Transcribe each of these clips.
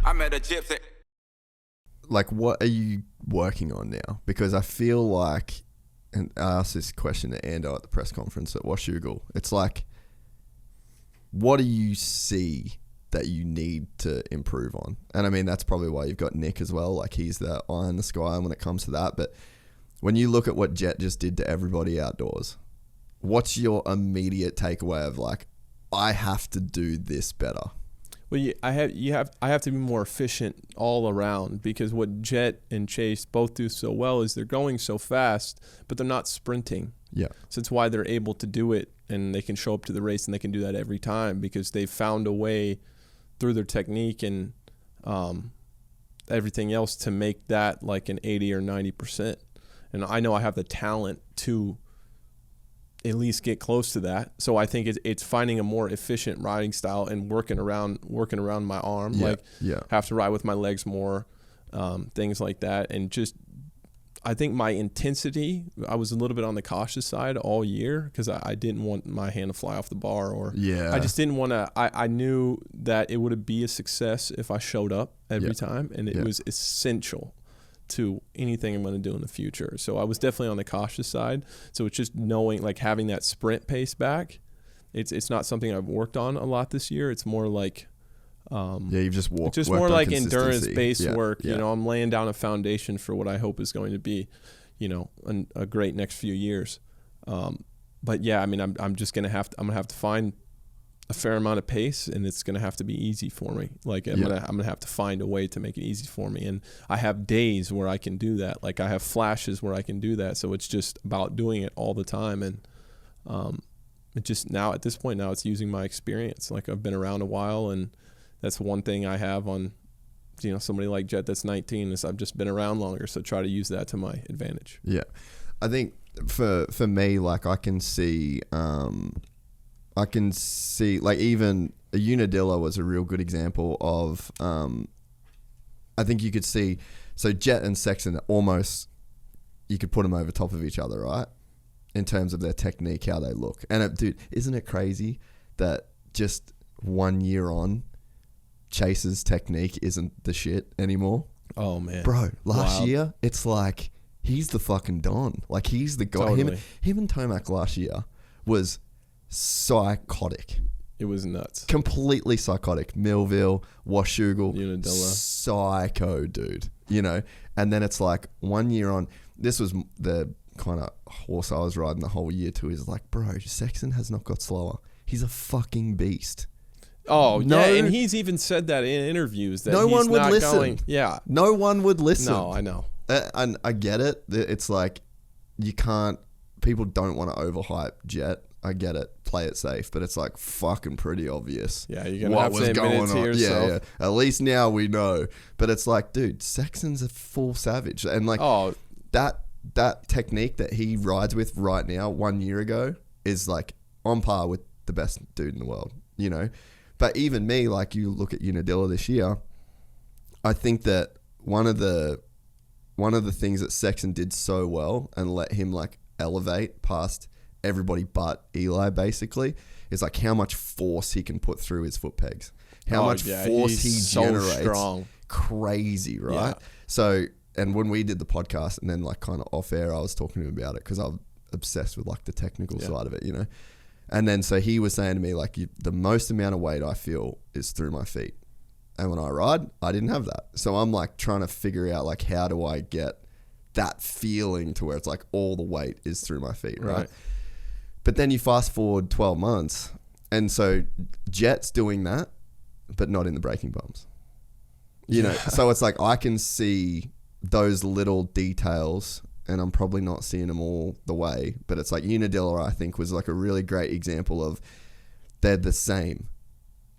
I met a gypsy. Like, what are you working on now? Because I feel like, and I asked this question to Ando at the press conference at Washougal. It's like, what do you see that you need to improve on? And I mean, that's probably why you've got Nick as well. Like, he's the eye in the sky when it comes to that. But when you look at what Jet just did to everybody outdoors, what's your immediate takeaway of like, I have to do this better? Well, I have to be more efficient all around, because what Jet and Chase both do so well is they're going so fast, but they're not sprinting. Yeah. So it's why they're able to do it, and they can show up to the race and they can do that every time, because they've found a way through their technique and everything else to make that like an 80 or 90%. And I know I have the talent to at least get close to that. So I think it's finding a more efficient riding style and working around my arm. Have to ride with my legs more, things like that. And just, I think my intensity, I was a little bit on the cautious side all year, because I didn't want my hand to fly off the bar, or I just didn't want to. I knew that it would be a success if I showed up every time, and it was essential to anything I'm going to do in the future. So I was definitely on the cautious side. So it's just knowing, like, having that sprint pace back. It's not something I've worked on a lot this year. It's more like you've just worked. Just more like endurance-based work. Yeah. You know, I'm laying down a foundation for what I hope is going to be, you know, a great next few years. But yeah, I mean, I'm just gonna have to find a fair amount of pace, and it's gonna have to be easy for me. Like I'm gonna have to find a way to make it easy for me. And I have days where I can do that. Like I have flashes where I can do that. So it's just about doing it all the time. And it just now at this point now it's using my experience. Like I've been around a while, and that's one thing I have on, you know, somebody like Jet that's 19 is I've just been around longer. So try to use that to my advantage. Yeah, I think for me, like I can see like even a Unadilla was a real good example of, I think you could see, so Jet and Sexton almost, you could put them over top of each other, right? In terms of their technique, how they look. And dude, isn't it crazy that just 1 year on, Chase's technique isn't the shit anymore? Oh man. Bro, last year, it's like, he's the fucking Don. Like he's the guy. Totally. Him and Tomac last year was psychotic. It was nuts. Completely psychotic. Millville, Washougal, Unadilla. Psycho, dude. You know? And then it's like 1 year on, this was the kind of horse I was riding the whole year too, is like, bro, Sexton has not got slower. He's a fucking beast. Oh, no, yeah, and he's even said that in interviews that no he's one would not listen. Going, yeah. No one would listen. No, I know. And I get it. It's like, you can't, people don't want to overhype Jet. I get it. Play it safe. But it's like fucking pretty obvious. Yeah, you're going to have to admit it to yourself. Yeah. At least now we know. But it's like, dude, Sexton's a full savage. And like that technique that he rides with right now, 1 year ago, is like on par with the best dude in the world, you know? But even me, like you look at Unadilla this year, I think that one of the things that Sexton did so well and let him like elevate past everybody but Eli basically is like how much force he can put through his foot pegs, how much force he generates. Strong. Crazy, right? Yeah. So, and when we did the podcast and then like kind of off air, I was talking to him about it because I'm obsessed with like the technical side of it, you know? And then so he was saying to me like the most amount of weight I feel is through my feet. And when I ride, I didn't have that. So I'm like trying to figure out like how do I get that feeling to where it's like all the weight is through my feet, right? But then you fast forward 12 months. And so Jet's doing that, but not in the braking bumps. You know, so it's like I can see those little details and I'm probably not seeing them all the way. But it's like Unadilla, I think, was like a really great example of they're the same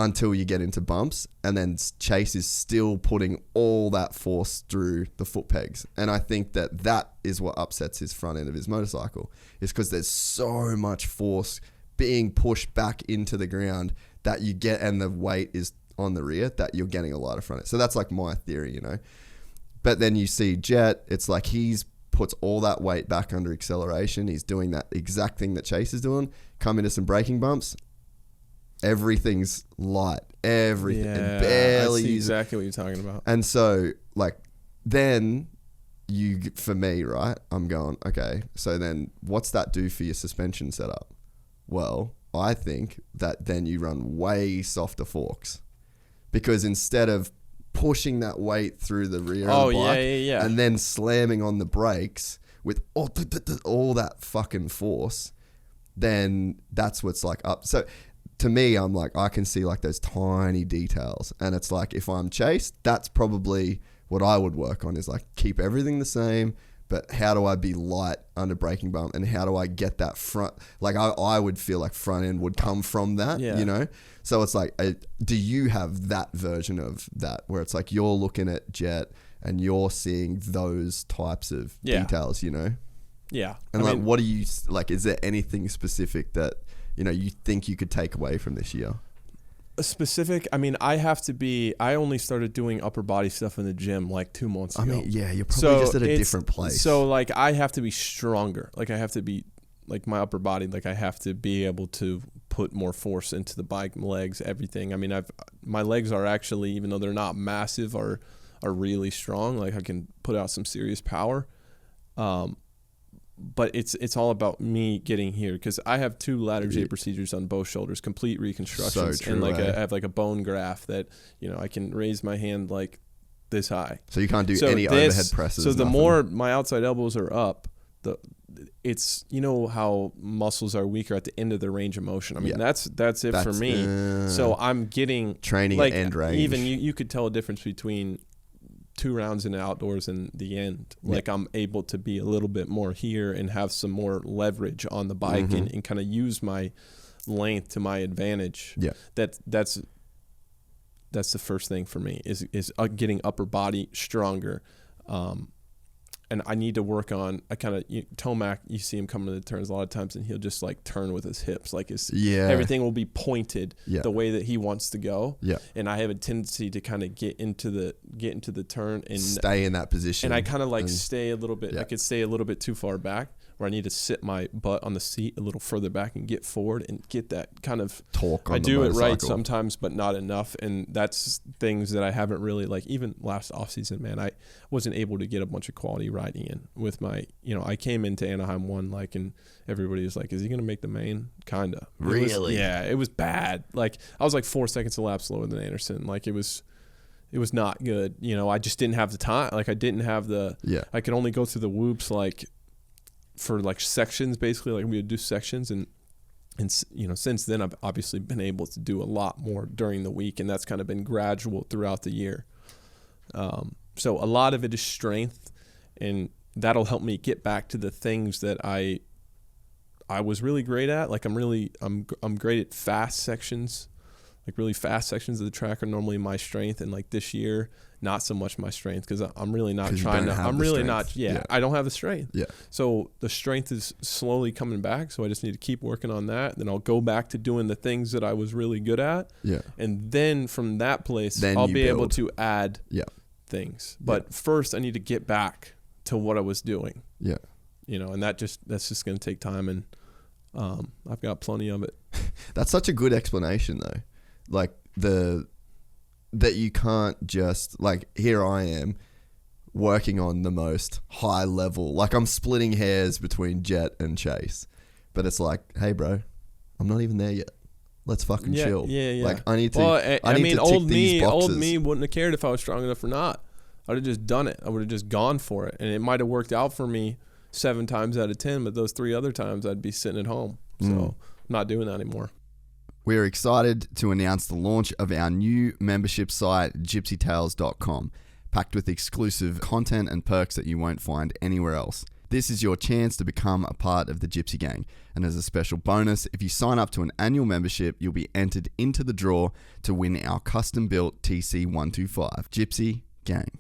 until you get into bumps, and then Chase is still putting all that force through the foot pegs. And I think that is what upsets his front end of his motorcycle, is because there's so much force being pushed back into the ground that you get, and the weight is on the rear, that you're getting a lot of front end. So that's like my theory, you know. But then you see Jet, it's like he's puts all that weight back under acceleration. He's doing that exact thing that Chase is doing. Come into some braking bumps, everything's light. everything, Yeah, and barely I see use it. exactly what you're talking about. And so, like, then for me, right, I'm going, okay, so then what's that do for your suspension setup? Well, I think that then you run way softer forks, because instead of pushing that weight through the rear of the bike and then slamming on the brakes with all that fucking force, then that's what's like up. So to me, I'm like, I can see like those tiny details, and it's like, if I'm Chase, that's probably what I would work on, is like keep everything the same, but how do I be light under braking bump, and how do I get that front? Like I would feel like front end would come from that, you know? So it's like, do you have that version of that where it's like you're looking at Jet and you're seeing those types of details, you know? Yeah. And I mean, what do you, like, is there anything specific that, you know, you think you could take away from this year? Specific, I mean, I only started doing upper body stuff in the gym like 2 months ago. I mean, yeah, you're probably just at a different place. So like I have to be stronger. Like I have to be, like my upper body, like I have to be able to put more force into the bike, legs, everything. I mean, my legs are actually, even though they're not massive, are really strong. Like I can put out some serious power. But it's all about me getting here, because I have 2 ladder J procedures on both shoulders, complete reconstructions, so true, and like I have like a bone graft that, you know, I can raise my hand like this high. So you can't do any overhead presses. So the more my outside elbows are up, it's, you know how muscles are weaker at the end of their range of motion. I mean, that's it for me. So I'm getting training like, at end range. Even you could tell a difference between 2 rounds in the outdoors and the end. Like I'm able to be a little bit more here and have some more leverage on the bike, and kind of use my length to my advantage. Yeah. That's the first thing for me is getting upper body stronger. And I need to work on, Tomac, you see him coming to the turns a lot of times, and he'll just like turn with his hips. Like everything will be pointed the way that he wants to go. Yeah. And I have a tendency to kind of get into the turn and stay in that position. And I kind of like stay a little bit, I could stay a little bit too far back, where I need to sit my butt on the seat a little further back and get forward and get that kind of torque on I the do motorcycle. it right sometimes, but not enough. And that's things that I haven't really, like, even last off season, man, I wasn't able to get a bunch of quality riding in with my, you know, I came into Anaheim 1, like, and everybody was like, is he going to make the main? Kinda. Really? It was bad. Like, I was like 4 seconds a lap slower than Anderson. Like, it was not good. You know, I just didn't have the time. Like, I didn't have the, I could only go through the whoops, like, for like sections, basically. Like, we would do sections, and you know, since then I've obviously been able to do a lot more during the week, and that's kind of been gradual throughout the year. So a lot of it is strength, and that'll help me get back to the things that I was really great at. Like, I'm great at fast sections. Like, really fast sections of the track are normally my strength, and like this year, not so much my strength, because I'm really not trying to. I'm really not. Yeah, I don't have the strength. Yeah. So the strength is slowly coming back. So I just need to keep working on that. Then I'll go back to doing the things that I was really good at. Yeah. And then from that place, I'll be able to add things. But first, I need to get back to what I was doing. Yeah. You know, and that's just going to take time, and I've got plenty of it. That's such a good explanation, though. Like, that you can't just, like, here I am working on the most high level, like, I'm splitting hairs between Jet and Chase, but it's like, hey bro, I'm not even there yet. Let's fucking chill. Yeah. Like, I need to. Well, I mean, old me wouldn't have cared if I was strong enough or not. I'd have just done it. I would have just gone for it, and it might have worked out for me 7 times out of 10, but those 3 other times I'd be sitting at home. So I'm not doing that anymore. We're excited to announce the launch of our new membership site, gypsytales.com, packed with exclusive content and perks that you won't find anywhere else. This is your chance to become a part of the Gypsy Gang. And as a special bonus, if you sign up to an annual membership, you'll be entered into the draw to win our custom-built TC125. Gypsy Gang.